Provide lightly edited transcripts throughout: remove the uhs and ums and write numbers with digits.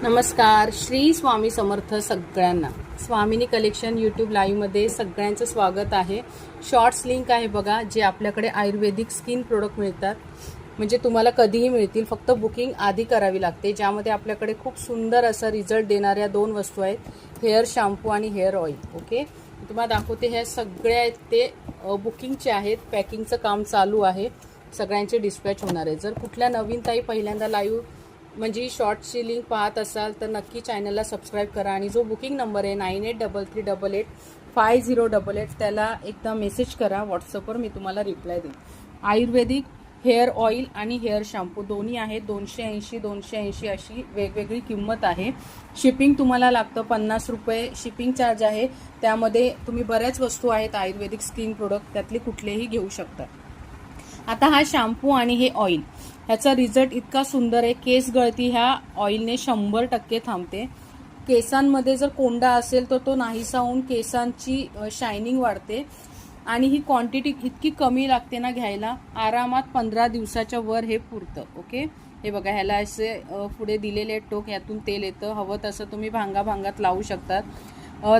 नमस्कार, श्री स्वामी समर्थ सगळ्यांना. स्वामिनी collection YouTube लाईव्हमध्ये सगळ्यांचं स्वागत आहे. शॉर्ट्स लिंक आहे बघा, जे आपल्याकडे आयुर्वेदिक स्किन प्रोडक्ट मिळतात, म्हणजे तुम्हाला कधीही मिळतील. फक्त बुकिंग आधी करावी लागते. ज्यामध्ये आपल्याकडे खूप सुंदर असा रिझल्ट देणाऱ्या 2 वस्तू आहेत, हेअर शॅम्पू आणि हेअर ऑइल. ओके, तुम्हाला दाखवते. हे सगळे आहेत ते बुकिंगचे आहेत. पॅकिंगचं काम चालू आहे, सगळ्यांचे डिस्पॅच होणार आहे. जर कुठल्या नवीन ताई पहिल्यांदा लाईव्ह म्हणजे शॉर्टची लिंक पाहत असाल तर नक्की चॅनलला सबस्क्राईब करा. आणि जो बुकिंग नंबर आहे 9833885088 त्याला एकदा मेसेज करा व्हॉट्सअपवर, मी तुम्हाला रिप्लाय देईन. आयुर्वेदिक हेअर ऑइल आणि हेअर शॅम्पू दोन्ही आहेत. 280 अशी वेगवेगळी किंमत आहे. शिपिंग तुम्हाला लागतं 50 रुपये शिपिंग चार्ज आहे. त्यामध्ये तुम्ही बऱ्याच वस्तू आहेत आयुर्वेदिक स्किन प्रोडक्ट, त्यातले कुठलेही घेऊ शकता. आता हा शॅम्पू आणि हे ऑइल, ह्याचा रिझल्ट इतका सुंदर आहे. केस गळती ह्या ऑइलने 100% थांबते. केसांमध्ये जर कोंडा असेल तर तो नाहीसा होऊन केसांची शायनिंग वाढते. आणि ही क्वांटिटी इतकी कमी लागते ना घ्यायला, आरामात 15 दिवसाच्या वर हे पुरतं. ओके, हे बघा, ह्याला असे पुढे दिलेले टोक, यातून तेल येतं. हवं तसं तुम्ही भांगात लावू शकतात.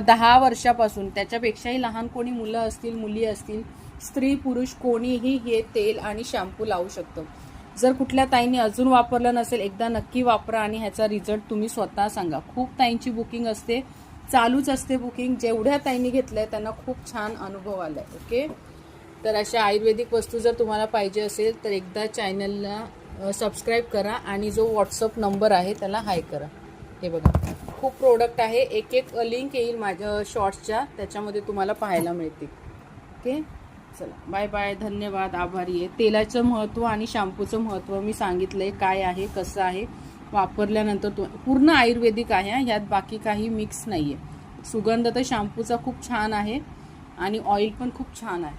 10 वर्षापासून त्याच्यापेक्षाही लहान कोणी मुलं असतील, मुली असतील, स्त्री पुरुष कोणीही हे तेल आणि शॅम्पू लावू शकतं. जर कुठल्या ताईंनी अजून वापरलं नसेल, एकदा नक्की वापरा आणि ह्याचा रिझल्ट तुम्ही स्वतः सांगा. खूप ताईंची बुकिंग असते, चालूच असते बुकिंग. जेवढ्या ताईंनी घेतलंय त्यांना खूप छान अनुभव आलाय. ओके, तर अशा आयुर्वेदिक वस्तू जर तुम्हाला पाहिजे असेल तर एकदा चॅनलला सबस्क्राईब करा आणि जो व्हॉट्सअप नंबर आहे त्याला हाय करा. हे बघा, खूप प्रोडक्ट आहे. एक लिंक येईल माझ्या शॉर्ट्सच्या, त्याच्यामध्ये तुम्हाला पाहायला मिळतील. ओके, चला, बाय बाय, धन्यवाद, आभारी आहे. तेलाचं महत्त्व आणि शॅम्पूचं महत्त्व मी सांगितलंय, काय आहे, कसं आहे. वापरल्यानंतर पूर्ण आयुर्वेदिक आहे, ह्यात बाकी काही मिक्स नाही आहे. सुगंध तर शॅम्पूचा खूप छान आहे आणि ऑइल पण खूप छान आहे.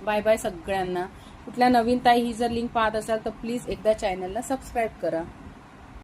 बाय बाय सगळ्यांना. कुठल्या नवीन ताई ही जर लिंक पाहत असाल तर प्लीज एकदा चॅनलला सबस्क्राईब करा.